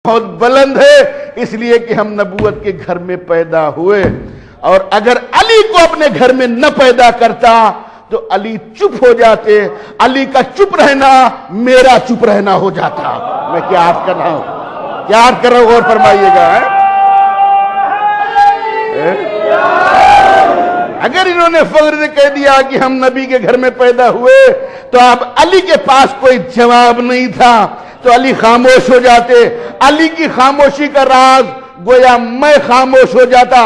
بہت بلند ہے، اس لیے کہ ہم نبوت کے گھر میں پیدا ہوئے، اور اگر علی کو اپنے گھر میں نہ پیدا کرتا تو علی چپ ہو جاتے، علی کا چپ رہنا میرا چپ رہنا ہو جاتا۔ میں کیا عرض کر رہا ہوں، کیا عرض کر رہا ہوں، غور فرمائیے گا۔ اگر انہوں نے فخر سے کہہ دیا کہ ہم نبی کے گھر میں پیدا ہوئے تو اب علی کے پاس کوئی جواب نہیں تھا، تو علی خاموش ہو جاتے۔ علی کی خاموشی کا راز گویا میں خاموش ہو جاتا،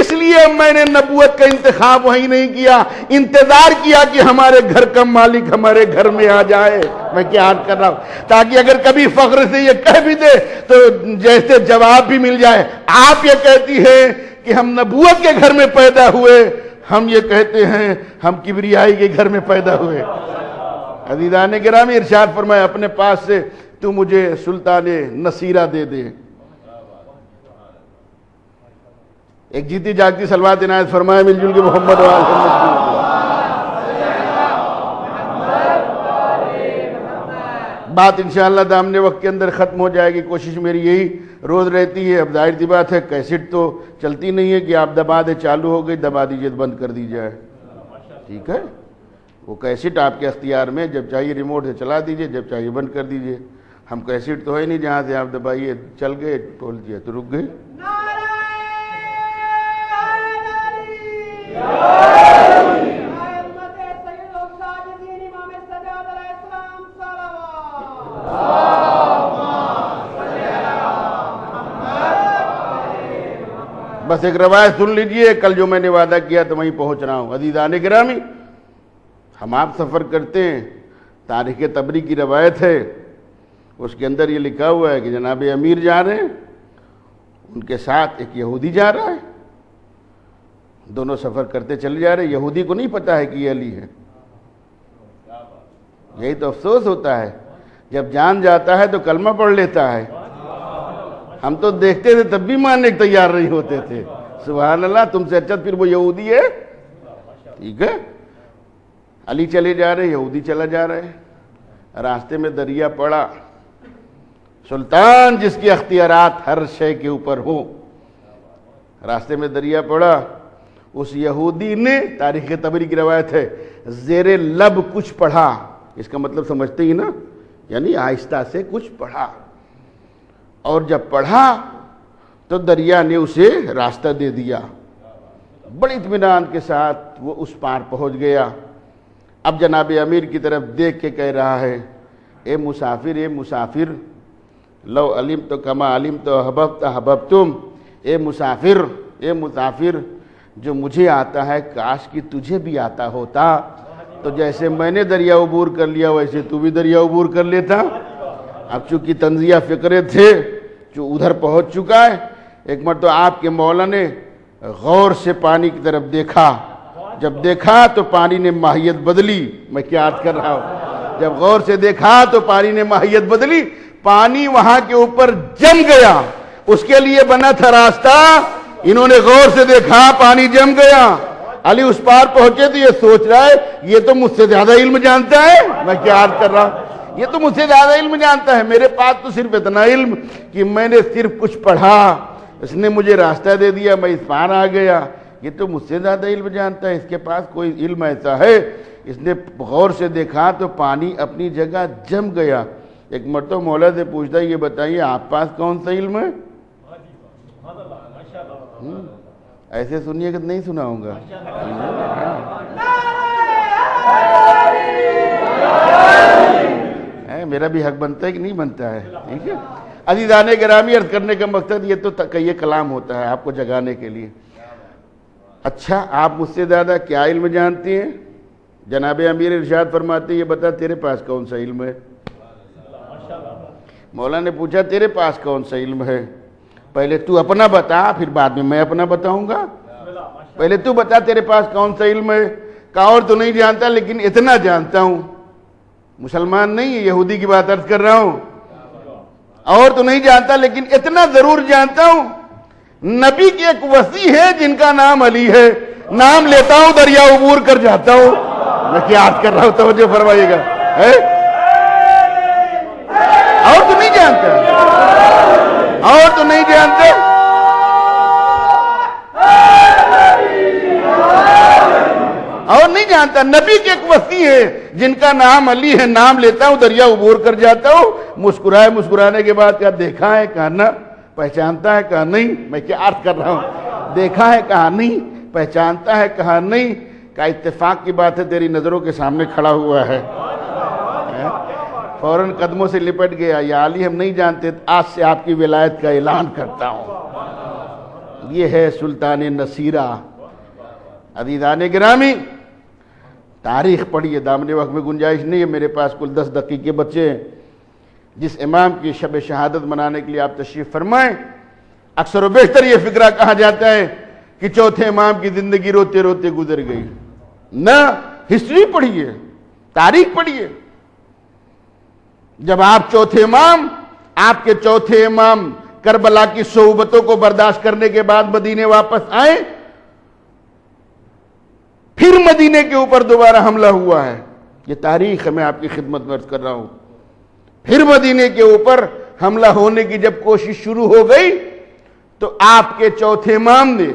اس لیے میں نے نبوت کا انتخاب وہیں نہیں کیا، انتظار کیا کہ ہمارے گھر کا مالک ہمارے گھر میں آ جائے۔ میں کیا عرض کر رہا ہوں، تاکہ اگر کبھی فخر سے یہ کہہ بھی دے تو جیسے جواب بھی مل جائے۔ آپ یہ کہتی ہیں کہ ہم نبوت کے گھر میں پیدا ہوئے، ہم یہ کہتے ہیں ہم کبریائی کے گھر میں پیدا ہوئے۔ عزیزان گرامی، ارشاد فرمایا اپنے پاس سے تو مجھے سلطان نصیرہ دے دے۔ ایک جیتی جاگتی صلوات عنایت فرمائے مل جل کے محمد و آل محمد۔ بات انشاءاللہ دامنے وقت کے اندر ختم ہو جائے گی، کوشش میری یہی روز رہتی ہے۔ اب ظاہر سی بات ہے کیسٹ تو چلتی نہیں ہے کہ آپ دبا دے چالو ہو گئی، دبا دیجئے بند کر دی جائے، ٹھیک ہے؟ وہ کیسٹ آپ کے اختیار میں، جب چاہیے ریموٹ سے چلا دیجئے، جب چاہیے بند کر دیجئے۔ ہم کیسٹ تو ہے نہیں جہاں سے آپ دبائیے چل گئے، ٹول دیا تو رک گئے۔ بس ایک روایت سن لیجئے، کل جو میں نے وعدہ کیا تو وہیں پہنچ رہا ہوں۔ عزیزان گرامی، ہم آپ سفر کرتے ہیں، تاریخ طبری کی روایت ہے، اس کے اندر یہ لکھا ہوا ہے کہ جناب امیر جا رہے ہیں، ان کے ساتھ ایک یہودی جا رہا ہے، دونوں سفر کرتے چلے جا رہے ہیں۔ یہودی کو نہیں پتا ہے کہ یہ علی ہے۔ یہی تو افسوس ہوتا ہے، جب جان جاتا ہے تو کلمہ پڑھ لیتا ہے۔ ہم تو دیکھتے تھے تب بھی ماننے کے تیار نہیں ہوتے تھے۔ سبحان اللہ، تم سے اچھا پھر وہ یہودی ہے، ٹھیک ہے؟ علی چلے جا رہے، یہودی چلا جا رہے، راستے میں دریا پڑا۔ سلطان جس کے اختیارات ہر شے کے اوپر ہوں، راستے میں دریا پڑا، اس یہودی نے، تاریخ طبری کی روایت ہے، زیر لب کچھ پڑھا۔ اس کا مطلب سمجھتے ہی نا، یعنی آہستہ سے کچھ پڑھا، اور جب پڑھا تو دریا نے اسے راستہ دے دیا۔ بڑے اطمینان کے ساتھ وہ اس پار پہنچ گیا۔ اب جناب امیر کی طرف دیکھ کے کہہ رہا ہے، اے مسافر، اے مسافر، لو علمت کما علمت احببت احببتم، اے مسافر، اے مسافر، جو مجھے آتا ہے کاش کہ تجھے بھی آتا ہوتا، تو جیسے میں نے دریا عبور کر لیا ویسے تو بھی دریا عبور کر لیتا۔ اب چونکہ تنزیہ فکرے تھے، جو ادھر پہنچ چکا ہے، ایک مرتبہ آپ کے مولا نے غور سے پانی کی طرف دیکھا، جب دیکھا تو پانی نے ماہیت بدلی۔ میں کیا عرض کر رہا ہوں، جب غور سے دیکھا تو پانی نے ماہیت بدلی، پانی وہاں کے اوپر جم گیا، اس کے لیے بنا تھا راستہ، انہوں نے غور سے دیکھا پانی جم گیا۔ علی اس پار پہنچے تو یہ سوچ رہا ہے یہ تو مجھ سے زیادہ علم جانتا ہے۔ میں کیا عرض کر رہا ہوں، یہ تو مجھ سے زیادہ علم جانتا ہے، میرے پاس تو صرف اتنا علم کہ میں نے صرف کچھ پڑھا، اس نے مجھے راستہ دے دیا، میں اس پار آ گیا۔ یہ تو مجھ سے زیادہ علم جانتا ہے، اس کے پاس کوئی علم ایسا ہے۔ اس نے غور سے دیکھا تو پانی اپنی جگہ جم گیا۔ ایک مرتبہ مولا سے پوچھتا ہے، یہ بتائیے آپ پاس کون سا علم ہے؟ ایسے سنیے کہ نہیں سناؤں گا۔ میرا بھی حق بنتا ہے کہ نہیں بنتا ہے، ٹھیک ہے؟ عزیزان گرامی، عرض کرنے کا مقصد یہ تو یہ کلام ہوتا ہے آپ کو جگانے کے لیے۔ اچھا، آپ مجھ سے زیادہ کیا علم جانتی ہیں؟ جناب امیر ارشاد فرماتے ہیں، یہ بتا تیرے پاس کون سا علم ہے؟ مولا نے پوچھا تیرے پاس کون سا علم ہے؟ پہلے تو اپنا بتا، پھر بعد میں اپنا بتاؤں گا۔ پہلے تو بتا تیرے پاس کون سا علم ہے؟ کہا اور تو نہیں جانتا لیکن اتنا جانتا ہوں۔ مسلمان نہیں، یہودی کی بات عرض کر رہا ہوں۔ اور تو نہیں جانتا لیکن اتنا ضرور جانتا ہوں، نبی کی ایک وصی ہے جن کا نام علی ہے، نام لیتا ہوں دریا عبور کر جاتا ہوں۔ میں کیا عرض کر رہا ہوں، توجہ فرمائیے گا۔ اور تو نہیں جانتا، جانتا. نبی کے ایک وصی ہے جن کا نام علی ہے, نام لیتا ہوں دریا عبور کر جاتا ہوں. مسکرائے, مسکرانے کے بعد کہا دیکھا ہے کہا نہ, پہچانتا ہے کہا نہیں. میں کیا عرض کر رہا ہوں, دیکھا ہے کہا نہیں, پہچانتا ہے کہا نہیں. کہا اتفاق کی بات ہے تیری نظروں کے سامنے کھڑا ہوا ہے. فوراً قدموں سے لپٹ گیا, یا علی ہم نہیں جانتے, آج سے آپ کی ولایت کا اعلان کرتا ہوں. یہ ہے سلطان نصیرہ. عزیزان گرامی, تاریخ پڑھیے, دامن وقت میں گنجائش نہیں ہے, میرے پاس کل 10 دقیقے بچے ہیں. جس امام کی شب شہادت منانے کے لیے آپ تشریف فرمائیں, اکثر و بیشتر یہ فکرہ کہا جاتا ہے کہ چوتھے امام کی زندگی روتے روتے گزر گئی. نہ, ہسٹری پڑھیے, تاریخ پڑھیے. جب آپ چوتھے امام, آپ کے چوتھے امام کربلا کی صعوبتوں کو برداشت کرنے کے بعد مدینے واپس آئے, پھر مدینے کے اوپر دوبارہ حملہ ہوا ہے. یہ تاریخ ہے, میں آپ کی خدمت میں عرض کر رہا ہوں. پھر مدینے کے اوپر حملہ ہونے کی جب کوشش شروع ہو گئی تو آپ کے چوتھے امام نے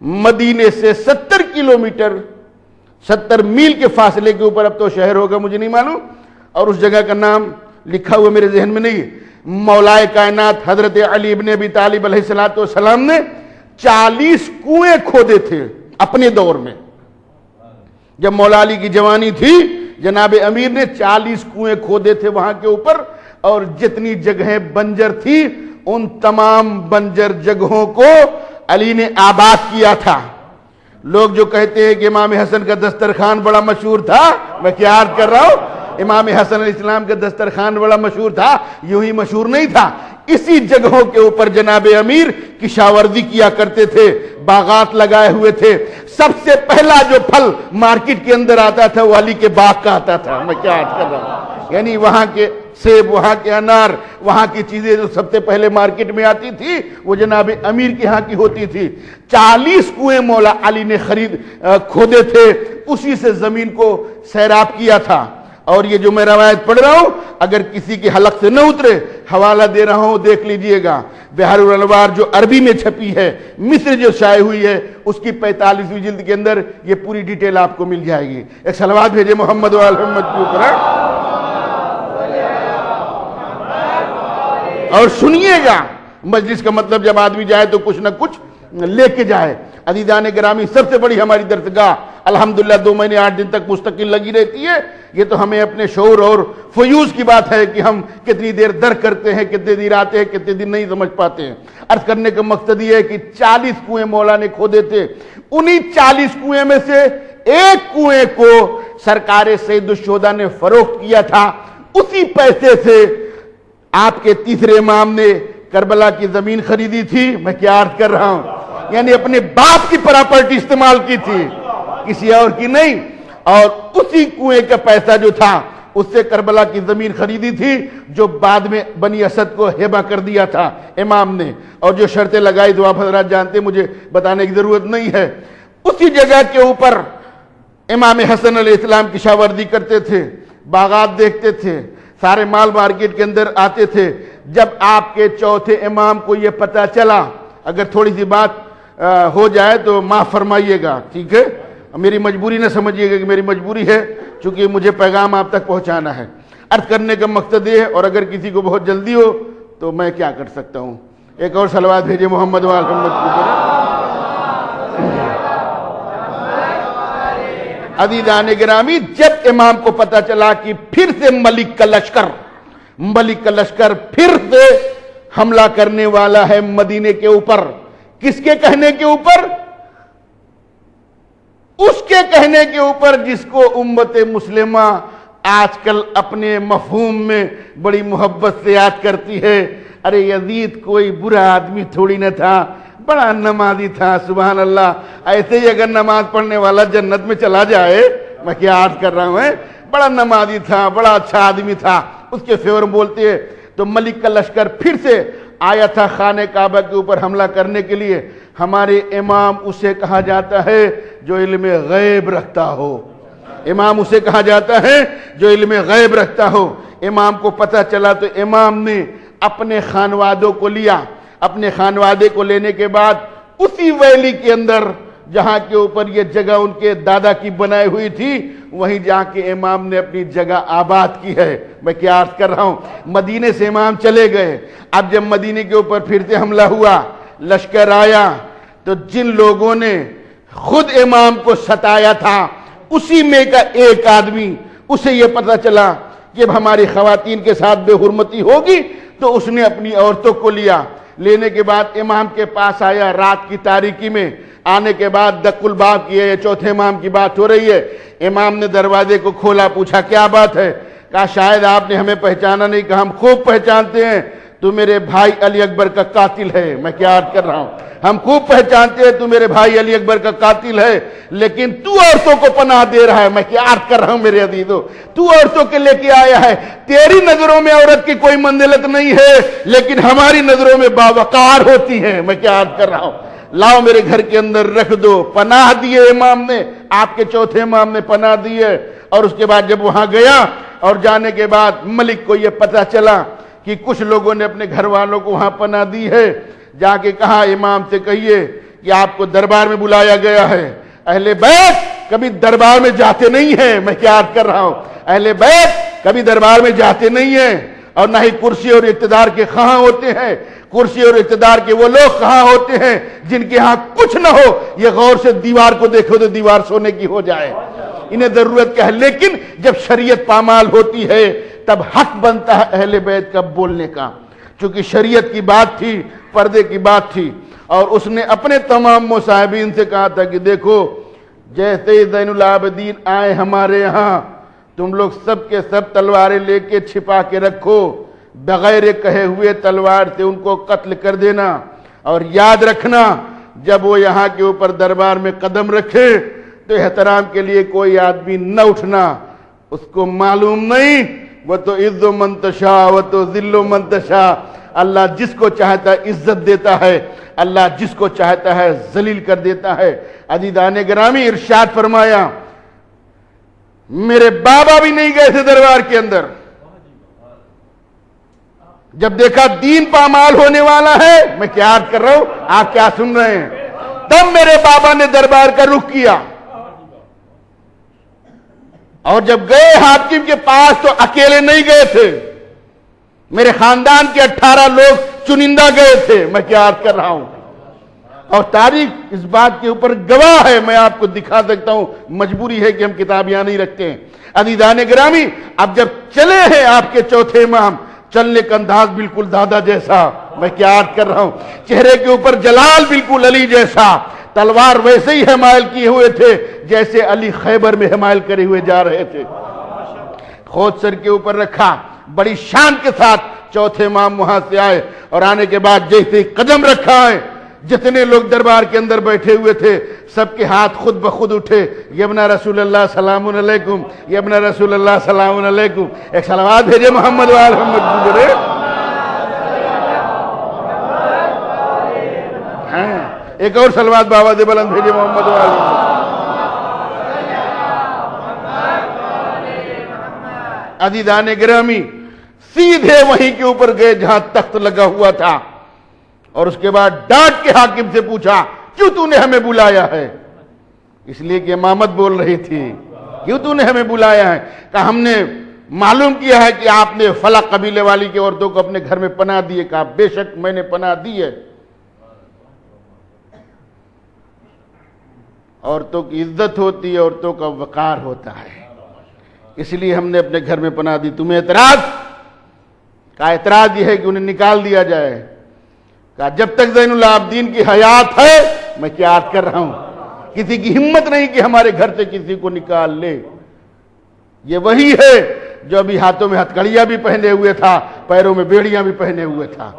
مدینے سے 70 کلومیٹر 70 میل کے فاصلے کے اوپر, اب تو شہر ہوگا مجھے نہیں معلوم, اور اس جگہ کا نام لکھا ہوا میرے ذہن میں نہیں, مولائے کائنات حضرت علی ابن ابی طالب علیہ السلام نے 40 کنویں کھودے تھے اپنے دور میں. جب مولا علی کی جوانی تھی, جناب امیر نے 40 کنویں کھودے تھے وہاں کے اوپر, اور جتنی جگہیں بنجر تھی ان تمام بنجر جگہوں کو علی نے آباد کیا تھا. لوگ جو کہتے ہیں کہ امام حسن کا دسترخوان بڑا مشہور تھا, میں کیا عرض کر رہا ہوں, امام حسن علیہ السلام کا دسترخوان بڑا مشہور تھا, یوں ہی مشہور نہیں تھا. اسی جگہوں کے اوپر جناب امیر کشاورزی کیا کرتے تھے, باغات لگائے ہوئے تھے. سب سے پہلا جو پھل مارکیٹ کے اندر آتا تھا وہ علی کے باغ کا آتا تھا. میں کیا عرض کر رہا ہوں, یعنی وہاں کے سیب, وہاں کے انار, وہاں کی چیزیں جو سب سے پہلے مارکیٹ میں آتی تھی وہ جناب امیر کے ہاں کی ہوتی تھی. 40 کنویں مولا علی نے کھودے تھے, اسی سے زمین کو سیراب کیا تھا. اور یہ جو میں روایت پڑھ رہا ہوں اگر کسی کے حلق سے نہ اترے, حوالہ دے رہا ہوں, دیکھ لیجئے گا. بحر الانوار جو عربی میں چھپی ہے, مصر جو شائع ہوئی ہے, اس کی 45ویں جلد کے اندر یہ پوری ڈیٹیل آپ کو مل جائے گی. ایک صلوات بھیجے محمد و آل محمد کے اوپر, اور سنیے گا. مجلس کا مطلب جب آدمی جائے تو کچھ نہ کچھ لے کے جائے. عزیزان گرامی, سب سے بڑی ہماری درسگاہ الحمدللہ 2 مہینے 8 دن تک مستقل لگی رہتی ہے. یہ تو ہمیں اپنے شعور اور فیوز کی بات ہے کہ ہم کتنی دیر درک کرتے ہیں, کتنے دیر آتے ہیں, کتنے دن نہیں سمجھ پاتے ہیں. عرض کرنے کا مقصد یہ ہے کہ 40 کنویں مولا نے کھودے تھے. انہی 40 کنویں میں سے ایک کنویں کو سرکار سید الشہداء نے فروخت کیا تھا. اسی پیسے سے آپ کے تیسرے امام نے کربلا کی زمین خریدی تھی. میں کیا عرض کر رہا ہوں, یعنی اپنے باپ کی پراپرٹی استعمال کی تھی, کسی اور کی نہیں. اور اسی کنویں کا پیسہ جو تھا اس سے کربلا کی زمین خریدی تھی جو بعد میں بنی اسد کو ہبہ کر دیا تھا امام نے. اور جو شرطیں لگائی تو آپ حضرات جانتے, مجھے بتانے کی ضرورت نہیں ہے. اسی جگہ کے اوپر امام حسن علیہ السلام کشاورزی کرتے تھے, باغات دیکھتے تھے, سارے مال مارکیٹ کے اندر آتے تھے. جب آپ کے چوتھے امام کو یہ پتہ چلا, اگر تھوڑی سی بات ہو جائے تو معاف فرمائیے گا, ٹھیک ہے, میری مجبوری نہ سمجھیے گا کہ میری مجبوری ہے, چونکہ مجھے پیغام آپ تک پہنچانا ہے. عرض کرنے کا مقصد یہ ہے, اور اگر کسی کو بہت جلدی ہو تو میں کیا کر سکتا ہوں. ایک اور صلوات بھیجے محمد و آل محمد کی. عزیزان گرامی, جب امام کو پتہ چلا کہ پھر سے ملک کا لشکر پھر سے حملہ کرنے والا ہے مدینے کے اوپر, کس کے کہنے کے اوپر؟ اس کے کہنے کے اوپر جس کو امت مسلمہ آج کل اپنے مفہوم میں بڑی محبت سے یاد کرتی ہے. ارے یزید کوئی برا آدمی تھوڑی نہ تھا, بڑا نمازی تھا. سبحان اللہ, ایسے ہی اگر نماز پڑھنے والا جنت میں چلا جائے, میں کیا عرض کر رہا ہوں, بڑا نمازی تھا, بڑا اچھا آدمی تھا, اس کے فیور بولتے ہیں. تو ملک کا لشکر پھر سے آیا تھا خانہ کعبہ کے اوپر حملہ کرنے کے لیے. ہمارے امام اسے کہا جاتا ہے جو علم غیب رکھتا ہو. امام اسے کہا جاتا ہے جو علم غیب رکھتا ہو. امام کو پتہ چلا تو امام نے اپنے خانوادوں کو لیا. اپنے خانوادے کو لینے کے بعد اسی ویلی کے اندر جہاں کے اوپر یہ جگہ ان کے دادا کی بنائی ہوئی تھی وہیں جہاں کے امام نے اپنی جگہ آباد کی ہے. میں کیا عرض کر رہا ہوں, مدینے سے امام چلے گئے. اب جب مدینے کے اوپر پھر سے حملہ ہوا, لشکر آیا, تو جن لوگوں نے خود امام کو ستایا تھا اسی میں کا ایک آدمی, اسے یہ پتہ چلا کہ اب ہماری خواتین کے ساتھ بے حرمتی ہوگی, تو اس نے اپنی عورتوں کو لیا. لینے کے بعد امام کے پاس آیا رات کی تاریکی میں. آنے کے بعد دق الباب کی ہے, یہ چوتھے امام کی بات ہو رہی ہے. امام نے دروازے کو کھولا, پوچھا کیا بات ہے؟ کہا شاید آپ نے ہمیں پہچانا نہیں. کہا ہم خوب پہچانتے ہیں, تو میرے بھائی علی اکبر کا قاتل ہے. میں کیا عرض کر رہا ہوں, ہم خوب پہچانتے ہیں تو میرے بھائی علی اکبر کا قاتل ہے, لیکن تو عورتوں کو پناہ دے رہا ہے. میں کیا عرض کر رہا ہوں میرے عزیزو, تو عورتوں کے لے کے آیا ہے. تیری نظروں میں عورت کی کوئی منزلت نہیں ہے, لیکن ہماری نظروں میں باوقار ہوتی ہے. میں کیا عرض کر رہا ہوں, لاؤ میرے گھر کے اندر رکھ دو. پناہ دیے امام نے, آپ کے چوتھے امام نے پناہ دیے. اور اس کے بعد جب وہاں گیا اور جانے کے بعد ملک کو یہ پتہ چلا کہ کچھ لوگوں نے اپنے گھر والوں کو وہاں پناہ دی ہے, جا کے کہا امام سے کہیے کہ آپ کو دربار میں بلایا گیا ہے. اہل بیت کبھی دربار میں جاتے نہیں ہیں. میں کیا عرض کر رہا ہوں, اہل بیت کبھی دربار میں جاتے نہیں ہیں, اور نہ ہی کرسی اور اقتدار کے خواہاں ہوتے ہیں. کرسی اور اقتدار کے وہ لوگ خواہاں ہوتے ہیں جن کے ہاں کچھ نہ ہو, یہ غور سے دیوار کو دیکھو تو دیوار سونے کی ہو جائے. انہیں ضرورت کیا ہے, لیکن جب شریعت پامال ہوتی ہے تب حق بنتا ہے اہل بیت کا بولنے کا. چونکہ شریعت کی بات تھی, پردے کی بات تھی, اور اس نے اپنے تمام مصاحبین سے کہا تھا کہ دیکھو جیسے زین العابدین آئے ہمارے یہاں, تم لوگ سب کے سب تلواریں لے کے چھپا کے رکھو, بغیر کہے ہوئے تلوار سے ان کو قتل کر دینا. اور یاد رکھنا جب وہ یہاں کے اوپر دربار میں قدم رکھے تو احترام کے لیے کوئی آدمی نہ اٹھنا. اس کو معلوم نہیں, وہ تو عز و منتشا وہ تو ذل و منتشا. اللہ جس کو چاہتا ہے عزت دیتا ہے, اللہ جس کو چاہتا ہے ذلیل کر دیتا ہے. عزیزان گرامی, ارشاد فرمایا میرے بابا بھی نہیں گئے تھے دربار کے اندر. جب دیکھا دین پامال ہونے والا ہے, میں کیا عرض کر رہا ہوں, آپ کیا سن رہے ہیں, تب میرے بابا نے دربار کا رخ کیا. اور جب گئے حاکم کے پاس تو اکیلے نہیں گئے تھے, میرے خاندان کے 18 لوگ چنندہ گئے تھے. میں کیا عرض کر رہا ہوں, اور تاریخ اس بات کے اوپر گواہ ہے. میں آپ کو دکھا سکتا ہوں, مجبوری ہے کہ ہم کتاب یہاں نہیں رکھتے ہیں. عزیزان گرامی, اب جب چلے ہیں آپ کے چوتھے امام, چلنے کا انداز بالکل دادا جیسا. میں کیا عرض کر رہا ہوں, چہرے کے اوپر جلال بالکل علی جیسا. تلوار ویسے ہی حمائل کیے ہوئے تھے جیسے علی خیبر میں حمائل کرے ہوئے جا رہے تھے. خود سر کے اوپر رکھا, بڑی شان کے ساتھ چوتھے امام وہاں سے آئے, اور آنے کے بعد جیسے قدم رکھا ہے, جتنے لوگ دربار کے اندر بیٹھے ہوئے تھے سب کے ہاتھ خود بخود اٹھے. یبن رسول اللہ سلام علیکم, یبن رسول اللہ سلام علیکم. ایک صلوات بھیجے محمد وآل محمد گزرے. ایک اور صلوات بابا دے بلند بھیجے محمد وآل محمد. عزیزان گرامی, سیدھے وہیں کے اوپر گئے جہاں تخت لگا ہوا تھا, اور اس کے بعد ڈانٹ کے حاکم سے پوچھا کیوں تو نے ہمیں بلایا ہے؟ اس لیے کہ امامت بول رہی تھی, کیوں تو نے ہمیں بلایا ہے؟ کہا ہم نے معلوم کیا ہے کہ آپ نے فلاں قبیلے والی کی عورتوں کو اپنے گھر میں پناہ دی ہے. کہا بے شک میں نے پناہ دی ہے. عورتوں کی عزت ہوتی ہے, عورتوں کا وقار ہوتا ہے, اس لیے ہم نے اپنے گھر میں پناہ دی. تمہیں اعتراض؟ کہا اعتراض یہ ہے کہ انہیں نکال دیا جائے. کہا جب تک زین العابدین کی حیات ہے, میں کیا عرض کر رہا ہوں, کسی کی ہمت نہیں کہ ہمارے گھر سے کسی کو نکال لے. یہ وہی ہے جو ابھی ہاتھوں میں ہتھکڑیاں بھی پہنے ہوئے تھا, پیروں میں بیڑیاں بھی پہنے ہوئے تھا.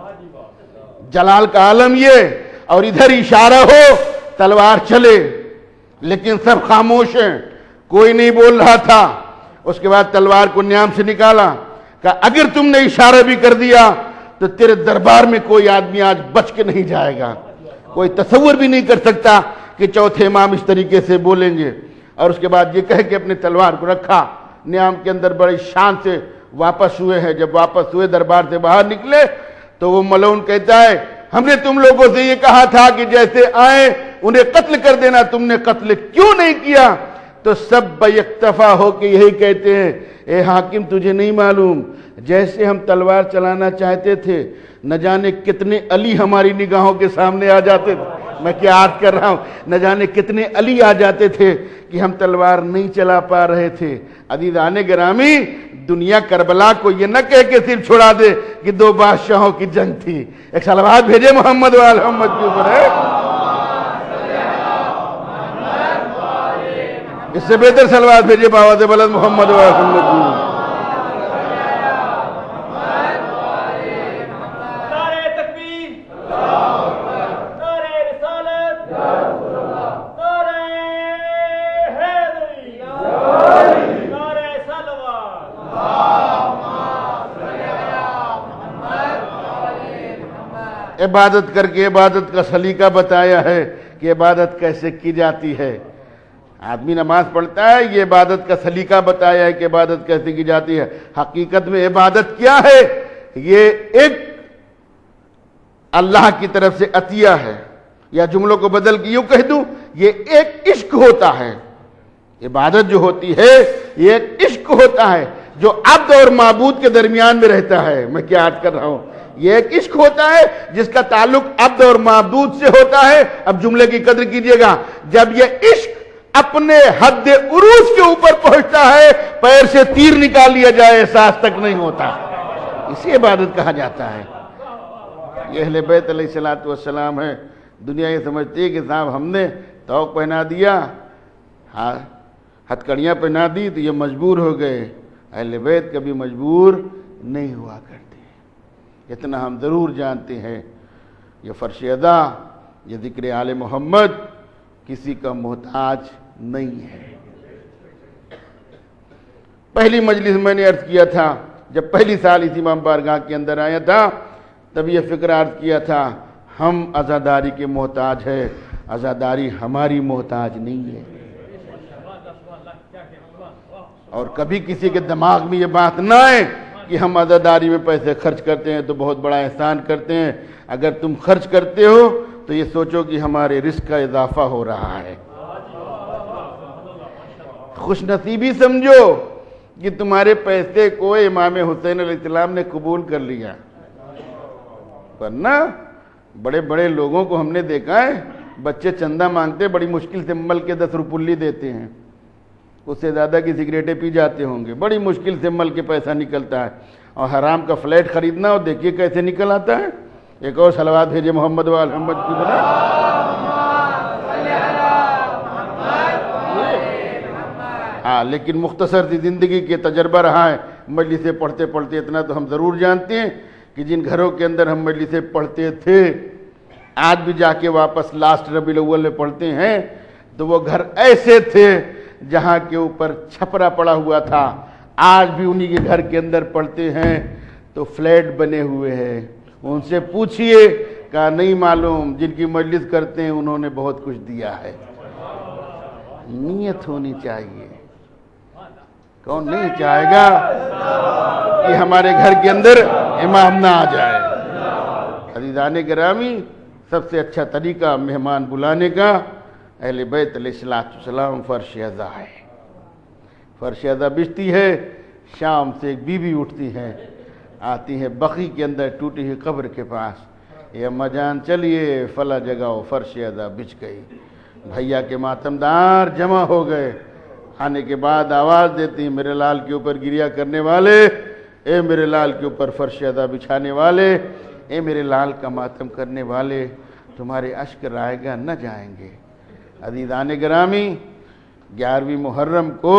جلال کا عالم یہ, اور ادھر اشارہ ہو تلوار چلے, لیکن سب خاموش ہیں, کوئی نہیں بول رہا تھا. اس کے بعد تلوار کو نیام سے نکالا. کہا اگر تم نے اشارہ بھی کر دیا تو تیرے دربار میں کوئی آدمی آج بچ کے نہیں جائے گا. کوئی تصور بھی نہیں کر سکتا کہ چوتھے امام اس طریقے سے بولیں گے. اور اس کے بعد یہ کہہ کے اپنے تلوار کو رکھا, نیام کے اندر بڑی شان سے واپس ہوئے ہیں. جب واپس ہوئے دربار سے باہر نکلے تو وہ ملعون کہتا ہے ہم نے تم لوگوں سے یہ کہا تھا کہ جیسے آئیں انہیں قتل کر دینا، تم نے قتل کیوں نہیں کیا؟ تو سب بیکتفا ہو کے یہی کہتے ہیں، اے حاکم تجھے نہیں معلوم جیسے ہم تلوار چلانا چاہتے تھے نہ جانے کتنے علی ہماری نگاہوں کے سامنے آ جاتے تھے، میں کیا عاد کر رہا ہوں، نہ جانے کتنے علی آ جاتے تھے کہ ہم تلوار نہیں چلا پا رہے تھے۔ عزیزان گرامی، دنیا کربلا کو یہ نہ کہہ کے صرف چھڑا دے کہ دو بادشاہوں کی جنگ تھی، ایک صلوات بھیجے محمد وآل محمد کے اوپر ہے۔ اس سے بہتر صلوات بھیجے بآواز بلند محمد وآل محمد کی۔ عبادت کر کے عبادت کا سلیقہ بتایا ہے کہ عبادت کیسے کی جاتی ہے۔ آدمی نماز پڑھتا ہے، یہ عبادت کا سلیقہ بتایا ہے کہ عبادت کیسے کی جاتی ہے۔ حقیقت میں عبادت کیا ہے؟ یہ ایک اللہ کی طرف سے عطیہ ہے، یا جملوں کو بدل کے یوں کہہ دوں، یہ ایک عشق ہوتا ہے۔ عبادت جو ہوتی ہے یہ ایک عشق ہوتا ہے جو عبد اور معبود کے درمیان میں رہتا ہے۔ میں کیا عرض کر رہا ہوں، یہ ایک عشق ہوتا ہے جس کا تعلق عبد اور معبود سے ہوتا ہے۔ اب جملے کی قدر کیجئے گا، جب یہ عشق اپنے حد عروج کے اوپر پہنچتا ہے، پیر سے تیر نکال لیا جائے احساس تک نہیں ہوتا، اسی عبادت کہا جاتا ہے۔ یہ اہل بیت علیہ السلام ہے۔ دنیا یہ سمجھتی ہے کہ صاحب ہم نے توق پہنا دیا، ہتھکڑیاں پہنا دی تو یہ مجبور ہو گئے۔ اہل بیت کبھی مجبور نہیں ہوا کرتے، اتنا ہم ضرور جانتے ہیں۔ یہ فرش ادا، یہ ذکر آل محمد کسی کا محتاج نہیں ہے۔ پہلی مجلس میں نے عرض کیا تھا، جب پہلی سال اس امام بارگاہ کے اندر آیا تھا، تب یہ فکر عرض کیا تھا، ہم عزاداری کے محتاج ہیں، عزاداری ہماری محتاج نہیں ہے۔ اور کبھی کسی کے دماغ میں یہ بات نہ آئے کہ ہم عزاداری میں پیسے خرچ کرتے ہیں تو بہت بڑا احسان کرتے ہیں۔ اگر تم خرچ کرتے ہو تو یہ سوچو کہ ہمارے رزق کا اضافہ ہو رہا ہے۔ خوش نصیبی سمجھو کہ تمہارے پیسے کو امام حسین علیہ السلام نے قبول کر لیا، ورنہ بڑے بڑے لوگوں کو ہم نے دیکھا ہے، بچے چندہ مانگتے بڑی مشکل سے مل کے 10 روپلی دیتے ہیں، اس سے زیادہ کی سگریٹیں پی جاتے ہوں گے، بڑی مشکل سے مل کے پیسہ نکلتا ہے، اور حرام کا فلیٹ خریدنا اور دیکھیے کیسے نکل آتا ہے۔ ایک اور صلوات بھیجے محمد وآل محمد کی بنا۔ ہاں، لیکن مختصر سی زندگی کے تجربہ رہا ہے، مجلسیں پڑھتے پڑھتے اتنا تو ہم ضرور جانتے ہیں کہ جن گھروں کے اندر ہم مجلسیں پڑھتے تھے، آج بھی جا کے واپس لاسٹ ربیع الاول میں پڑھتے ہیں، تو وہ گھر ایسے تھے جہاں کے اوپر چھپرا پڑا ہوا تھا، آج بھی انہی کے گھر کے اندر پڑھتے ہیں تو فلیٹ بنے ہوئے ہیں۔ ان سے پوچھئے، کہا نہیں معلوم، جن کی مجلس کرتے ہیں انہوں نے بہت کچھ دیا ہے۔ نیت ہونی چاہیے، کون نہیں چاہے گا کہ ہمارے گھر کے اندر امام نہ آ جائے۔ عزیزان گرامی، سب سے اچھا طریقہ مہمان بلانے کا اہل بیت علیہ السلام فرش ادا ہے۔ فرش ادا بچتی ہے، شام سے ایک بی بی اٹھتی ہے، آتی ہے بقی کے اندر ٹوٹی ہوئی قبر کے پاس، یہ اماں جان چلیے فلاں جگہ فرش ادا بچ گئی۔ بھیا کے ماتمدار جمع ہو گئے، آنے کے بعد آواز دیتی، میرے لال کے اوپر گریا کرنے والے، اے میرے لال کے اوپر فرش ادا بچھانے والے، اے میرے لال کا ماتم کرنے والے، تمہارے اشک رائگاں نہ جائیں گے۔ عزیزان گرامی، 11ویں محرم کو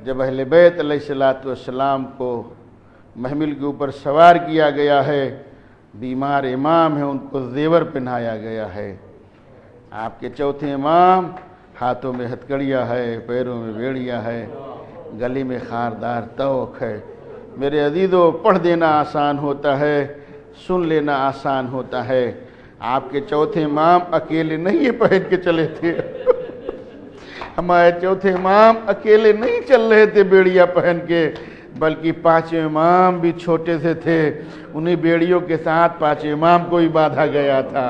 جب اہل بیت علیہ السلام کو محمل کے اوپر سوار کیا گیا ہے، بیمار امام ہیں، ان کو زیور پہنایا گیا ہے۔ آپ کے چوتھے امام، ہاتھوں میں ہتھکڑیاں ہے، پیروں میں بیڑیاں ہے، گلے میں خاردار توق ہے۔ میرے عزیزو، پڑھ دینا آسان ہوتا ہے، سن لینا آسان ہوتا ہے۔ آپ کے چوتھے امام اکیلے نہیں یہ پہن کے چلے تھے، ہمارے چوتھے امام اکیلے نہیں چل رہے تھے بیڑیاں پہن کے، بلکہ 5 امام بھی چھوٹے سے تھے، انہیں بیڑیوں کے ساتھ 5 امام کو بھی باندھا گیا تھا۔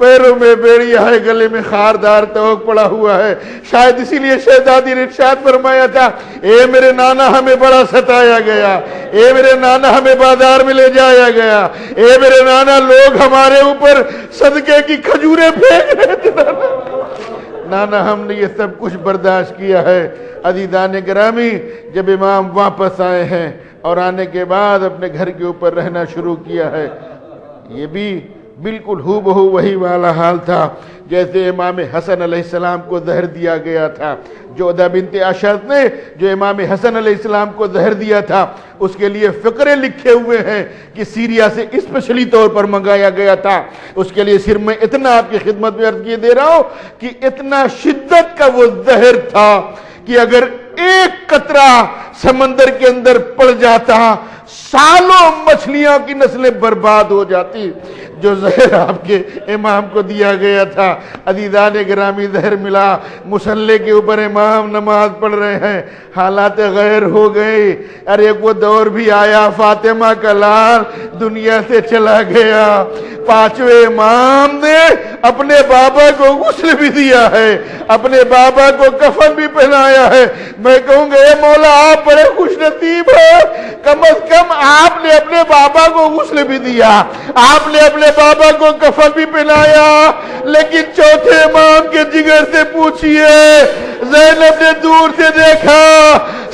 پیروں میں بیڑیا ہے، گلے میں خاردار توق پڑا ہوا ہے. شاید اسی لیے شہزادی نے ارشاد فرمایا تھا، اے میرے نانا ہمیں بڑا ستایا گیا، اے میرے نانا ہمیں بازار میں لے جایا گیا، اے میرے نانا لوگ ہمارے اوپر صدقے کی کھجوریں پھینک رہے تھے. نانا ہم نے یہ سب کچھ برداشت کیا ہے. عزیزان گرامی، جب امام واپس آئے ہیں اور آنے کے بعد اپنے گھر کے اوپر رہنا شروع کیا ہے، یہ بھی بالکل ہو بہو وہی والا حال تھا جیسے امام حسن علیہ السلام کو زہر دیا گیا تھا. جودہ بنت اشعث نے جو امام حسن علیہ السلام کو زہر دیا تھا، اس کے لیے فقرے لکھے ہوئے ہیں کہ سیریا سے اسپیشلی طور پر منگایا گیا تھا. اس کے لیے صرف میں اتنا آپ کی خدمت میں عرض کیے دے رہا ہوں کہ اتنا شدت کا وہ زہر تھا کہ اگر ایک قطرہ سمندر کے اندر پڑ جاتا سالوں مچھلیاں کی نسلیں برباد ہو جاتی. جو زہر آپ کے امام کو دیا گیا تھا، عزیزان گرامی، زہر ملا، مصلے کے اوپر امام نماز پڑھ رہے ہیں، حالات غیر ہو گئی. ارے وہ دور بھی آیا، فاطمہ کا لال دنیا سے چلا گیا. پانچویں امام نے اپنے بابا کو غسل بھی دیا ہے، اپنے بابا کو کفن بھی پہنایا ہے. میں کہوں گا اے مولا آپ بڑے خوش نصیب ہیں، کم از کم آپ نے اپنے بابا کو غسل بھی دیا، آپ نے اپنے بابا کو کفن بھی پہنایا. لیکن چوتھے امام کے جگر سے پوچھئے، زینب نے دور سے دیکھا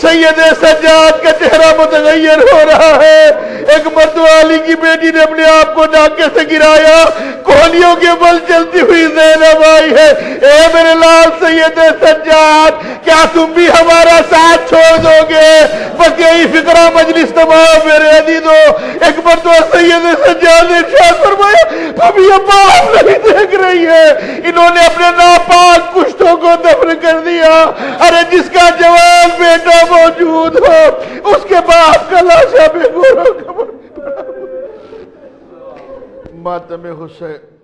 سید سجاد کا چہرہ متغیر ہو رہا ہے. ایک متوالی کی بیٹی نے اپنے آپ کو ڈاکے سے گرایا، کوہلیوں کے بل چلتی ہوئی زینب آئی ہے. اے میرے لال سید سجاد، کیا تم بھی ہمارا ساتھ چھوڑ دو گے؟ بس یہی فکرہ مجلس تمام میرے عزیزو. ایک مرتبہ سید سجاد نے ارشاد فرمایا، ابھی اباس نہیں دیکھ رہی ہے، انہوں نے اپنے ناپاک پشتوں کو دفن کر دیا. ارے جس کا جوان بیٹا موجود ہو، اس کے باپ کا لاشا بے گورو قبر میں پڑا ہوا. ماتم حسین